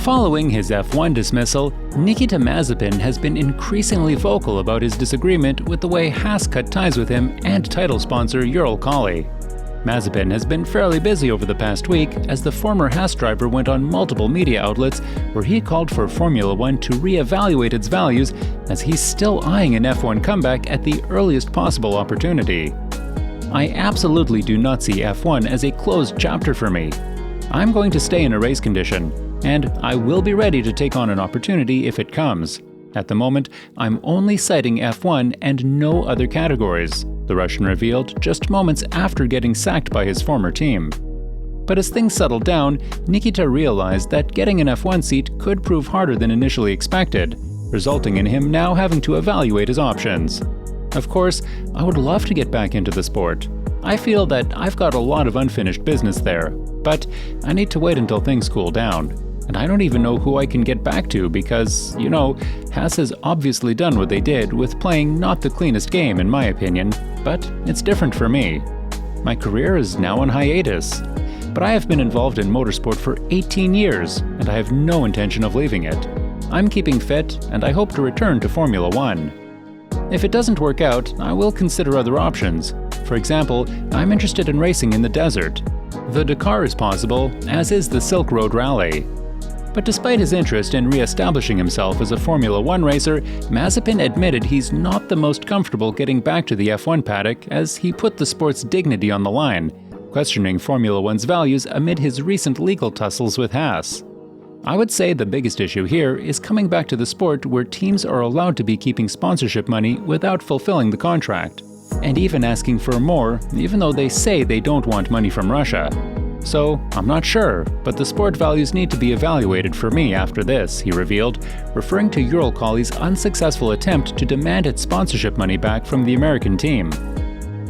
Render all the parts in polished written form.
Following his F1 dismissal, Nikita Mazepin has been increasingly vocal about his disagreement with the way Haas cut ties with him and title sponsor Uralkali. Mazepin has been fairly busy over the past week as the former Haas driver went on multiple media outlets where he called for Formula One to re-evaluate its values as he's still eyeing an F1 comeback at the earliest possible opportunity. I absolutely do not see F1 as a closed chapter for me. I'm going to stay in a race condition, and I will be ready to take on an opportunity if it comes. At the moment, I'm only citing F1 and no other categories, the Russian revealed just moments after getting sacked by his former team. But as things settled down, Nikita realized that getting an F1 seat could prove harder than initially expected, resulting in him now having to evaluate his options. Of course, I would love to get back into the sport. I feel that I've got a lot of unfinished business there, but I need to wait until things cool down. And I don't even know who I can get back to because, Haas has obviously done what they did with playing not the cleanest game in my opinion, but it's different for me. My career is now on hiatus, but I have been involved in motorsport for 18 years and I have no intention of leaving it. I'm keeping fit and I hope to return to Formula One. If it doesn't work out, I will consider other options. For example, I'm interested in racing in the desert. The Dakar is possible, as is the Silk Road Rally. But despite his interest in re-establishing himself as a Formula One racer, Mazepin admitted he's not the most comfortable getting back to the F1 paddock as he put the sport's dignity on the line, questioning Formula One's values amid his recent legal tussles with Haas. I would say the biggest issue here is coming back to the sport where teams are allowed to be keeping sponsorship money without fulfilling the contract, and even asking for more, even though they say they don't want money from Russia. So, I'm not sure, but the sport values need to be evaluated for me after this, he revealed, referring to Uralkali's unsuccessful attempt to demand its sponsorship money back from the American team.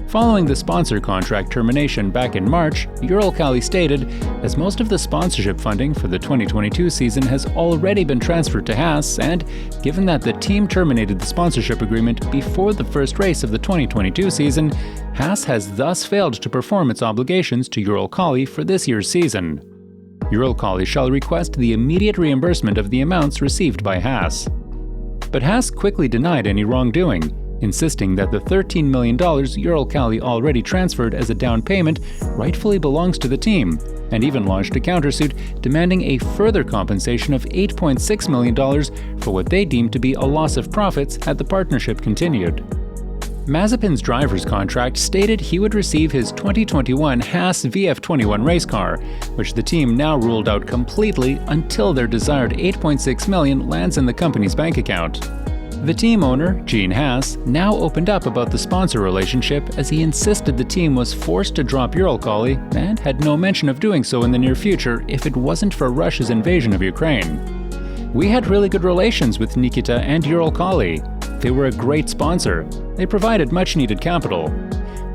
Following the sponsor contract termination back in March, Uralkali stated, as most of the sponsorship funding for the 2022 season has already been transferred to Haas, and given that the team terminated the sponsorship agreement before the first race of the 2022 season, Haas has thus failed to perform its obligations to Uralkali for this year's season. Uralkali shall request the immediate reimbursement of the amounts received by Haas. But Haas quickly denied any wrongdoing, insisting that the $13 million Uralkali already transferred as a down payment rightfully belongs to the team, and even launched a countersuit demanding a further compensation of $8.6 million for what they deemed to be a loss of profits had the partnership continued. Mazepin's driver's contract stated he would receive his 2021 Haas VF21 race car, which the team now ruled out completely until their desired $8.6 million lands in the company's bank account. The team owner, Gene Haas, now opened up about the sponsor relationship as he insisted the team was forced to drop Uralkali and had no mention of doing so in the near future if it wasn't for Russia's invasion of Ukraine. We had really good relations with Nikita and Uralkali. They were a great sponsor. They provided much-needed capital.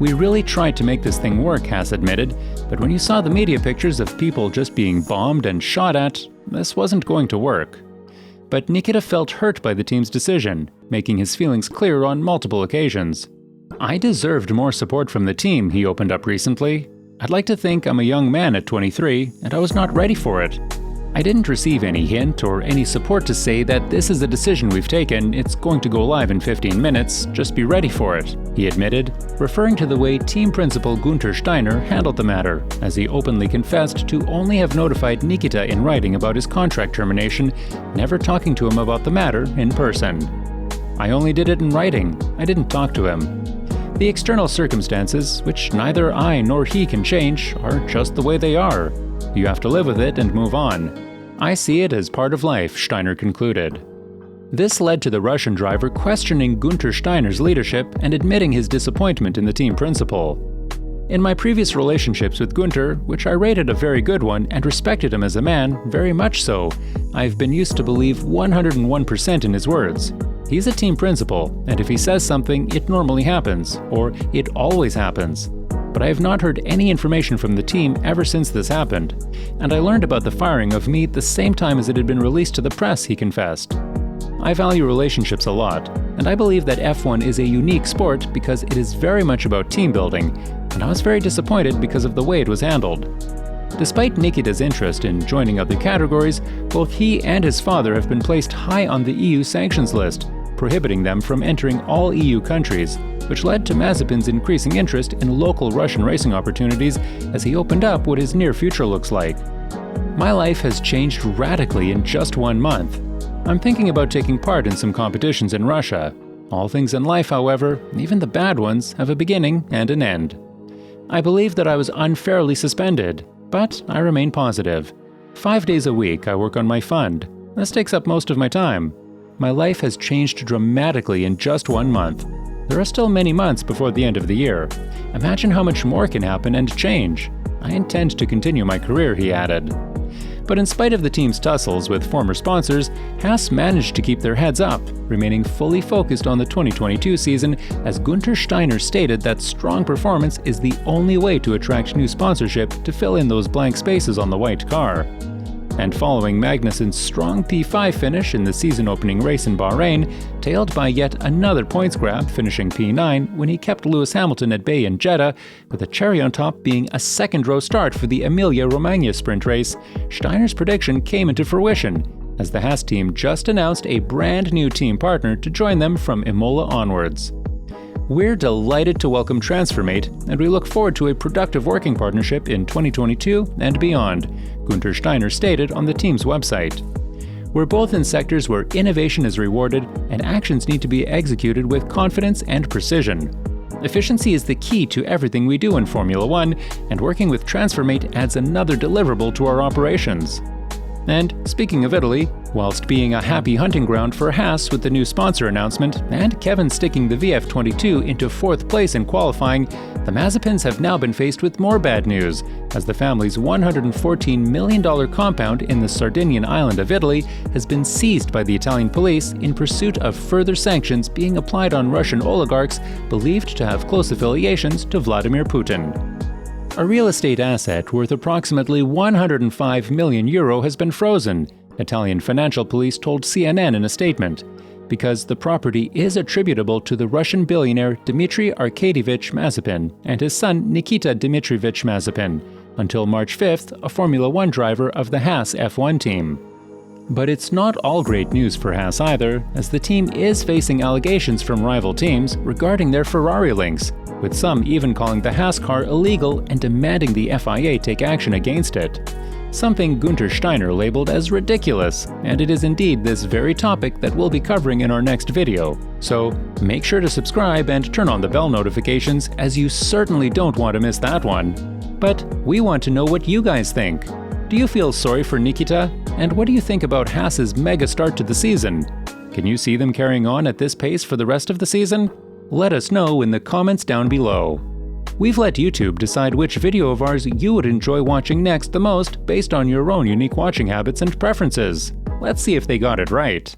We really tried to make this thing work, Haas admitted, but when you saw the media pictures of people just being bombed and shot at, this wasn't going to work. But Nikita felt hurt by the team's decision, making his feelings clear on multiple occasions. I deserved more support from the team, he opened up recently. I'd like to think I'm a young man at 23, and I was not ready for it. I didn't receive any hint or any support to say that this is a decision we've taken, it's going to go live in 15 minutes, just be ready for it, he admitted, referring to the way team principal Guenther Steiner handled the matter, as he openly confessed to only have notified Nikita in writing about his contract termination, never talking to him about the matter in person. I only did it in writing, I didn't talk to him. The external circumstances, which neither I nor he can change, are just the way they are. You have to live with it and move on. I see it as part of life, Steiner concluded. This led to the Russian driver questioning Guenther Steiner's leadership and admitting his disappointment in the team principal. In my previous relationships with Guenther, which I rated a very good one and respected him as a man, very much so, I've been used to believe 101% in his words. He's a team principal, and if he says something, it normally happens, or it always happens. But I have not heard any information from the team ever since this happened, and I learned about the firing of me the same time as it had been released to the press, he confessed. I value relationships a lot, and I believe that F1 is a unique sport because it is very much about team building, and I was very disappointed because of the way it was handled. Despite Nikita's interest in joining other categories, both he and his father have been placed high on the EU sanctions list, prohibiting them from entering all EU countries, which led to Mazepin's increasing interest in local Russian racing opportunities as he opened up what his near future looks like. My life has changed radically in just 1 month. I'm thinking about taking part in some competitions in Russia. All things in life, however, even the bad ones, have a beginning and an end. I believe that I was unfairly suspended, but I remain positive. 5 days a week I work on my fund. This takes up most of my time. My life has changed dramatically in just 1 month. There are still many months before the end of the year. Imagine how much more can happen and change. I intend to continue my career, he added. But in spite of the team's tussles with former sponsors, Haas managed to keep their heads up, remaining fully focused on the 2022 season, as Guenther Steiner stated that strong performance is the only way to attract new sponsorship to fill in those blank spaces on the white car. And following Magnussen's strong P5 finish in the season-opening race in Bahrain, tailed by yet another points grab, finishing P9 when he kept Lewis Hamilton at bay in Jeddah, with a cherry on top being a second-row start for the Emilia-Romagna sprint race, Steiner's prediction came into fruition, as the Haas team just announced a brand new team partner to join them from Imola onwards. We're delighted to welcome TransferMate, and we look forward to a productive working partnership in 2022 and beyond, Guenther Steiner stated on the team's website. We're both in sectors where innovation is rewarded and actions need to be executed with confidence and precision. Efficiency is the key to everything we do in Formula One, and working with TransferMate adds another deliverable to our operations. And speaking of Italy, whilst being a happy hunting ground for Haas with the new sponsor announcement and Kevin sticking the VF22 into 4th place in qualifying, the Mazepins have now been faced with more bad news, as the family's $114 million compound in the Sardinian island of Italy has been seized by the Italian police in pursuit of further sanctions being applied on Russian oligarchs believed to have close affiliations to Vladimir Putin. A real estate asset worth approximately €105 million has been frozen, Italian financial police told CNN in a statement, because the property is attributable to the Russian billionaire Dmitry Arkadievich Mazepin and his son Nikita Dmitrievich Mazepin, until March 5th, a Formula One driver of the Haas F1 team. But it's not all great news for Haas either, as the team is facing allegations from rival teams regarding their Ferrari links, with some even calling the Haas car illegal and demanding the FIA take action against it. Something Guenther Steiner labeled as ridiculous, and it is indeed this very topic that we'll be covering in our next video. So make sure to subscribe and turn on the bell notifications, as you certainly don't want to miss that one. But we want to know what you guys think. Do you feel sorry for Nikita? And what do you think about Haas's mega start to the season? Can you see them carrying on at this pace for the rest of the season? Let us know in the comments down below. We've let YouTube decide which video of ours you would enjoy watching next the most based on your own unique watching habits and preferences. Let's see if they got it right.